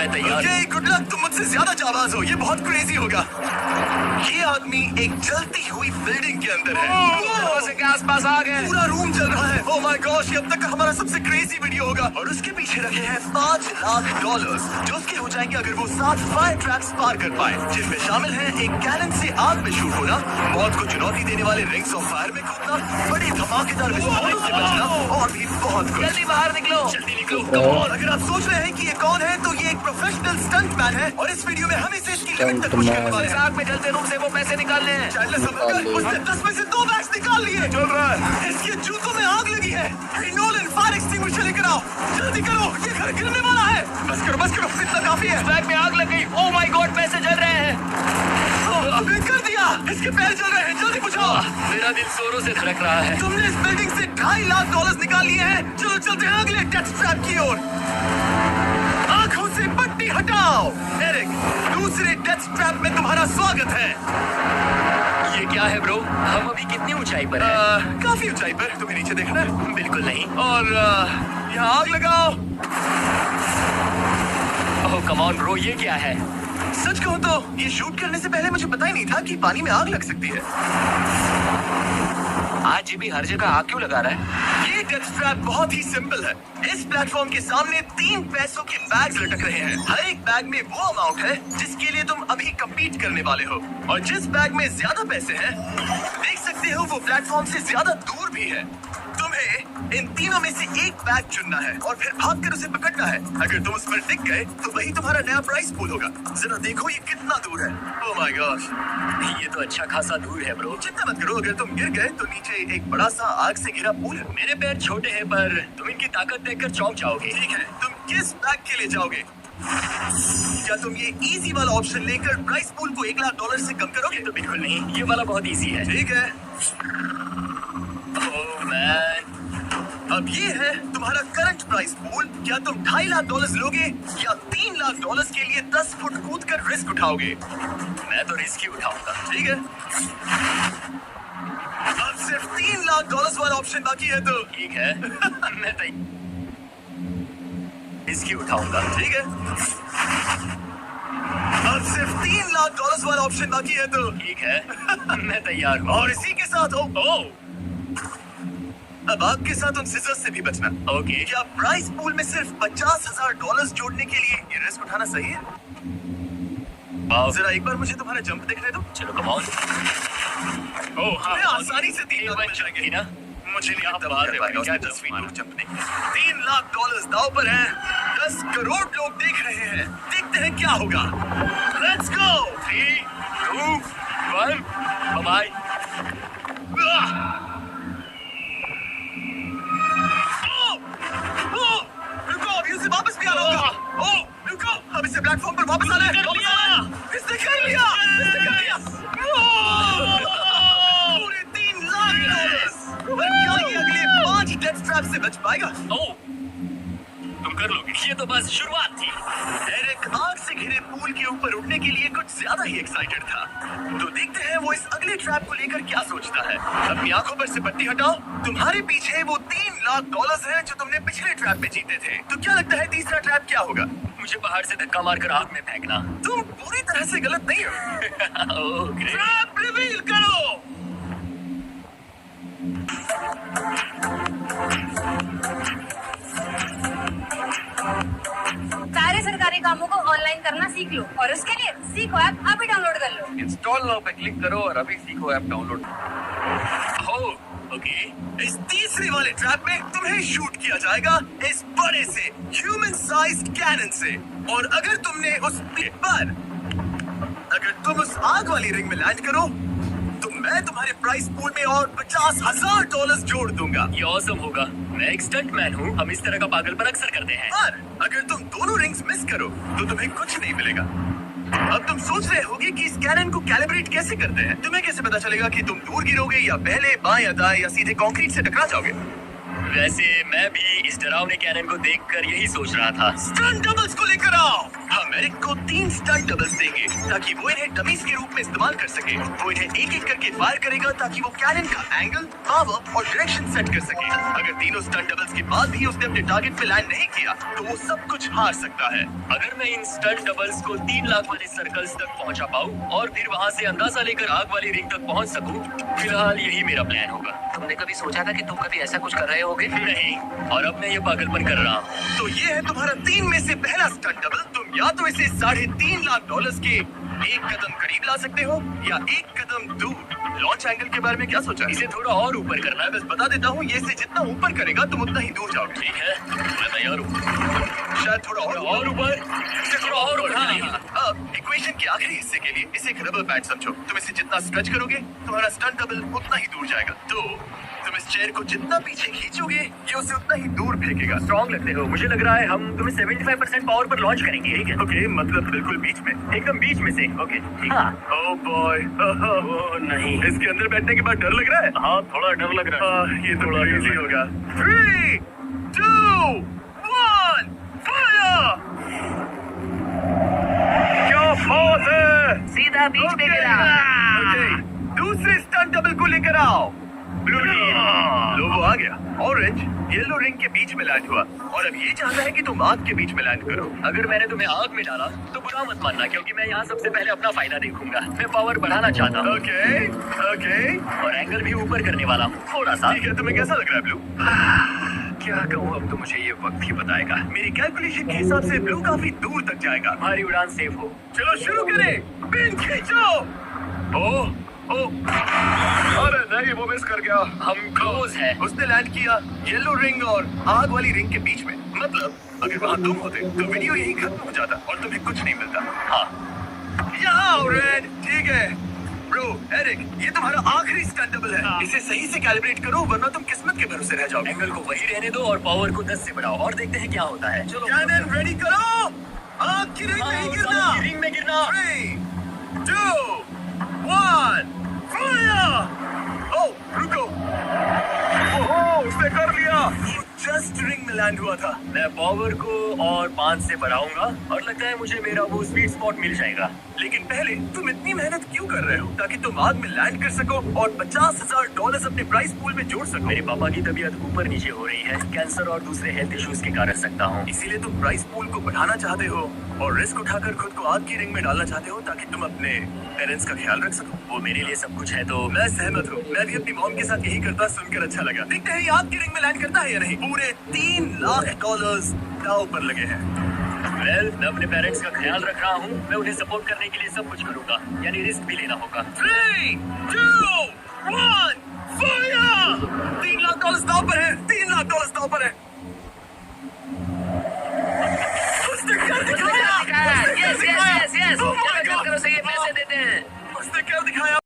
मैं तैयार हूँ। गुड लक, तुम मुझसे ज्यादा जाबाज हो, ये बहुत क्रेजी होगा। ये आदमी एक जलती हुई बिल्डिंग के अंदर है, के आसपास आ गए। पूरा रूम जल रहा है। ओह माय गॉश, ये अब तक का हमारा सबसे क्रेजी वीडियो होगा। और उसके पीछे रखे हैं $5 लाख जो उसके हो जाएंगे अगर वो 7 फायर ट्रैप्स पार कर पाए, जिनमें शामिल है एक कैनन से आग में शूट होना, मौत को चुनौती देने वाले रिंग्स ऑफ फायर में कूदना, बड़ी धमाकेदार विस्फोट से बचना और भी बहुत कुछ। जल्दी बाहर निकलो, जल्दी निकलो। अगर आप सोच रहे हैं कि ये कौन है, तो ये एक प्रोफेशनल स्टंट मैन है और इस वीडियो में हम इसे इसकी लिमिट तक पुश करने वाले हैं। आग में जलते रूम से वो पैसे निकालने हैं। चाइल्ड समझकर उसने 10 में से 2 बैग्स निकाल लिए। चल रहा है, इसके जूतों में आग लगी है। नोलन, फायर एक्सटिंग्विशर लेकर आओ, जल्दी करो, ये घर गिरने वाला है। बस करो, इतना काफी है। बैग में आग लग गई। ओह माय गॉड, पैसे जल रहे हैं। अबे कर दिया, इसके पैर जल रहे हैं, जल्दी बुझाओ। मेरा दिल जोरों से धड़क रहा है। तुमने इस बिल्डिंग से $2.5 लाख निकाल लिए हैं। चलो चलते हैं अगले डेथ ट्रैप की ओर। आंखों से पट्टी हटाओ। एरिक, दूसरे डेथ ट्रैप में तुम्हारा स्वागत है। ये क्या है ब्रो? हम अभी कितनी ऊंचाई पर हैं? काफी ऊंचाई पर। तुम्हें नीचे देखना है? बिल्कुल नहीं। और यहाँ आग लगाओ। ओह कम ऑन ब्रो, ये क्या है? सच कहूँ तो ये शूट करने से पहले मुझे पता ही नहीं था कि पानी में आग लग सकती है। आज ये भी हर जगह आग क्यों लगा रहा है? ये डेथ ट्रैप बहुत ही सिंपल है। इस प्लेटफॉर्म के सामने 3 पैसों के बैग्स लटक रहे हैं। हर एक बैग में वो अमाउंट है जिसके लिए तुम अभी कम्पीट करने वाले हो, और जिस बैग में ज्यादा पैसे हैं, देख सकते हो वो प्लेटफॉर्म से ज्यादा दूर भी है। तुम्हें इन तीनों में से एक बैग चुनना है और फिर भागकर उसे पकड़ना है। अगर तुम उस पर टिक गए तो वही तुम्हारा नया प्राइस पूल होगा। जरा देखो ये कितना दूर है। ओह माय गॉश, ये तो अच्छा खासा दूर है ब्रो। चिंता मत करो, अगर तुम गिर गए तो नीचे एक बड़ा सा आग से घिरा पूल है। मेरे पैर छोटे हैं पर तुम इनकी ताकत देखकर चौंक जाओगे। ठीक है, तुम किस बैग के लिए जाओगे? क्या तुम ये इजी वाला ऑप्शन लेकर प्राइस पूल को $1 लाख से कम करोगे? तो बिल्कुल नहीं, ये वाला बहुत इजी है। ठीक है, ओह मैन, अब ये है तुम्हारा करंट प्राइस पूल। क्या तुम $2.5 लाख लोगे या $3 लाख के लिए 10 फुट कूद कर रिस्क उठाओगे? मैं तो रिस्क ही उठाऊंगा। ठीक है, अब सिर्फ $3 लाख वाला ऑप्शन बाकी है तो ठीक है। मैं तो रिस्क ही उठाऊंगा। ठीक है, अब सिर्फ $3 लाख वाला ऑप्शन बाकी है तो ठीक है। मैं तैयार हूँ। और इसी के साथ हो ओह अब आपके साथ उन सिजर्स से भी बचना। ओके। क्या प्राइस पूल में सिर्फ $50,000 जोड़ने के लिए ये रिस्क उठाना सही है? जरा एक बार मुझे तुम्हारा जंप देखने दो। चलो कम ऑन। ओह हाँ, मैं आसानी से 3 लाख बच जाएंगे ना। मुझे नहीं लगता बात कर है पाएगा भाई, क्या उसने 10 फीट मारा। दूर जंपने। $3 लाख दाव पर है। 10 करोड़ लोग देख रहे हैं। देखते हैं क्या होगा। Let's go. 3, 2, 1, बाय। रुको, अभी उसे वापस भी आना होगा। ओह रुको, अब इसे प्लेटफॉर्म पर वापस आना है। कर लिया। इसने कर लिया। पूरे $3 लाख। पर क्या ये अगले 5 डेथ ट्रैप से बच पाएगा? ओह, तुम कर लोगे। ये तो बस शुरुआत थी। एरिक आग से घिरे पूल के ऊपर उड़ने के लिए कुछ ज्यादा ही एक्साइटेड था। तो देखते हैं वो इस अगले ट्रैप को लेकर क्या सोचता है। अपनी आंखों पर से पट्टी हटाओ। तुम्हारे पीछे वो $3 लाख हैं जो तुमने पिछले ट्रैप में जीते थे। तो क्या लगता है तीसरा ट्रैप क्या होगा? मुझे पहाड़ से धक्का मारकर आग में फेंकना। तुम पूरी तरह से गलत नहीं हो। Oh great. ट्रैप रिवील करो। सारे सरकारी कामों को ऑनलाइन करना सीख लो और उसके लिए सीखो ऐप अभी डाउनलोड कर लो। इंस्टॉल नाउ पे क्लिक करो और अभी सीखो ऐप डाउनलोड। ओह ओके, इस तीसरे वाले ट्रैप में तुम्हें शूट किया जाएगा इस बड़े से ह्यूमन साइज्ड कैनन से। और अगर तुमने अगर तुम उस आग वाली रिंग में लैंड करो तो मैं तुम्हारे प्राइस पूल में और $50,000 जोड़ दूंगा। ये ऑसम होगा। मैं एक स्टंट मैन हूँ। हम इस तरह का पागलपन अक्सर करते हैं। पर अगर तुम दोनों रिंग्स मिस करो तो तुम्हें कुछ नहीं मिलेगा। अब तुम सोच रहे होगे कि इस कैनन को कैलिब्रेट कैसे करते हैं। तुम्हें कैसे पता चलेगा कि तुम दूर गिरोगे या पहले बाएं या दाएं या सीधे कंक्रीट से टकरा जाओगे? वैसे मैं भी इस डरावने कैनन को देखकर यही सोच रहा था। स्टंट डबल्स को लेकर आओ। हम एरिक को 3 स्टंट डबल्स देंगे ताकि वो इन्हें डमीज के रूप में इस्तेमाल कर सके। वो इन्हें एक एक करके फायर करेगा ताकि वो कैनन का एंगल, पावर और डायरेक्शन सेट कर सके। अगर तीनों स्टंट डबल्स के बाद भी उसने अपने टारगेट पे लैंड नहीं किया तो वो सब कुछ हार सकता है। अगर मैं इन स्टंट डबल्स को 3 लाख वाले सर्कल्स तक पहुंचा पाऊं और फिर वहां से अंदाजा लेकर आग वाली रिंग तक पहुंच सकूं, फिलहाल यही मेरा प्लान होगा। तुमने कभी सोचा था कि तुम कभी ऐसा कुछ कर रहे होगे? नहीं, और अब मैं ये पागलपन कर रहा हूँ। तो ये है तुम्हारा 3 में से पहला स्टंट डबल। तुम या तो इसे $3.5 लाख के एक कदम करीब ला सकते हो या एक कदम दूर। लॉन्च एंगल के बारे में क्या सोचा? इसे थोड़ा और ऊपर करना है। मैं बस बता देता हूँ, ये इसे जितना ऊपर करेगा तुम उतना ही दूर जाओगे। ठीक है, मैं तैयार हूँ। शायद थोड़ा और ऊपर, इसे थोड़ा और ऊपर। हाँ। अब इक्वेशन के आखिरी हिस्से के लिए इसे एक रबर बैंड समझो। तुम इसे जितना स्ट्रेच करोगे तुम्हारा स्टंट डबल उतना ही दूर जाएगा। तो तुम इस चेयर को जितना पीछे खींचोगे ये उसे उतना ही दूर फेंकेगा। स्ट्रॉन्ग लगते हो। मुझे लग रहा है हम तुम्हें 75% पावर पर लॉन्च करेंगे। ठीक है? ओके, मतलब बिल्कुल बीच में। एकदम बीच में से। ओके, ठीक है। ओह बॉय, ओह नहीं, इसके अंदर बैठने के बाद डर लग रहा है। हाँ थोड़ा डर लग रहा है। ये थोड़ा इजी होगा। 3, 2, 1, फायर! क्या बात है! सीधा बीच में गिरा। ओके, दूसरे स्टंट डबल को लेकर आओ। ब्लू लो, वो आ गया। ऑरेंज येलो रिंग के बीच में लैंड हुआ और अब ये चाहता है कि तुम आग के बीच में लैंड करो। अगर मैंने तुम्हें आग में डाला तो बुरा मत मानना, क्योंकि मैं यहाँ सबसे पहले अपना फायदा देखूंगा। मैं पावर बढ़ाना चाहता हूँ ओके, ओके, और एंगल भी ऊपर करने वाला हूँ थोड़ा सा। ठीक है। तुम्हें कैसा लग रहा है ब्लू? क्या कहूँ, अब तो मुझे ये वक्त ही बताएगा। मेरी कैलकुलेशन के हिसाब से ब्लू काफी दूर तक जाएगा। हमारी उड़ान सेफ हो। चलो शुरू करें। पिन खींचो। ओह, अरे नहीं, वो मिस कर गया। हम क्लोज है। उसने लैंड किया येलो रिंग और आग वाली रिंग के बीच में। मतलब अगर वहाँ तुम होते तो वीडियो यही खत्म हो जाता और तुम्हें कुछ नहीं मिलता। हाँ, यहाँ रेड, ठीक है ब्रो। एरिक, ये तुम्हारा आखिरी स्टंट डबल है। इसे सही से कैलिब्रेट करो वरना तुम किस्मत के भरोसे रह जाओगे। एंगल को वही रहने दो और पावर को 10 से बढ़ाओ और देखते हैं क्या होता है। चलो, कैनन रेडी करो। आग की रिंग में ही गिरना। रिंग में गिरना। 3, 2, 1, फायर! ओह, रुको। ओहो, उसने कर लिया। वो जस्ट रिंग में लैंड हुआ था। मैं पावर को और 5 से बढ़ाऊंगा और लगता है मुझे मेरा वो स्वीट स्पॉट मिल जाएगा। लेकिन पहले तुम इतनी मेहनत क्यों कर रहे हो? ताकि तुम आग में लैंड कर सको और $50,000 अपने प्राइस पूल में जोड़ सको। मेरे पापा की तबीयत ऊपर नीचे हो रही है, कैंसर और दूसरे हेल्थ इश्यूज के कारण सकता हूँ। इसीलिए तुम प्राइस पूल को बढ़ाना चाहते हो और रिस्क उठाकर खुद को आग की रिंग में डालना चाहते हो ताकि तुम अपने पेरेंट्स का ख्याल रख सको। वो मेरे लिए सब कुछ है। तो मैं सहमत हूँ। मैं भी अपनी मॉम के साथ यही करता, सुनकर अच्छा लगा। देखते हैं ये आग की रिंग में लैंड करता है या नहीं। पूरे $3 लाख दांव पर लगे हैं। मैं अपने पेरेंट्स का ख्याल रख रहा हूँ। मैं उन्हें सपोर्ट करने के लिए सब कुछ करूंगा, यानी रिस्क भी लेना होगा। 3, 2, 1, फायर! $3 लाख दांव पर है। $3 लाख दांव पर है। उसने कर दिखाया। Yes yes yes yes. Oh my God! करो, सही है, पैसे देते हैं। उसने कर दिखाया।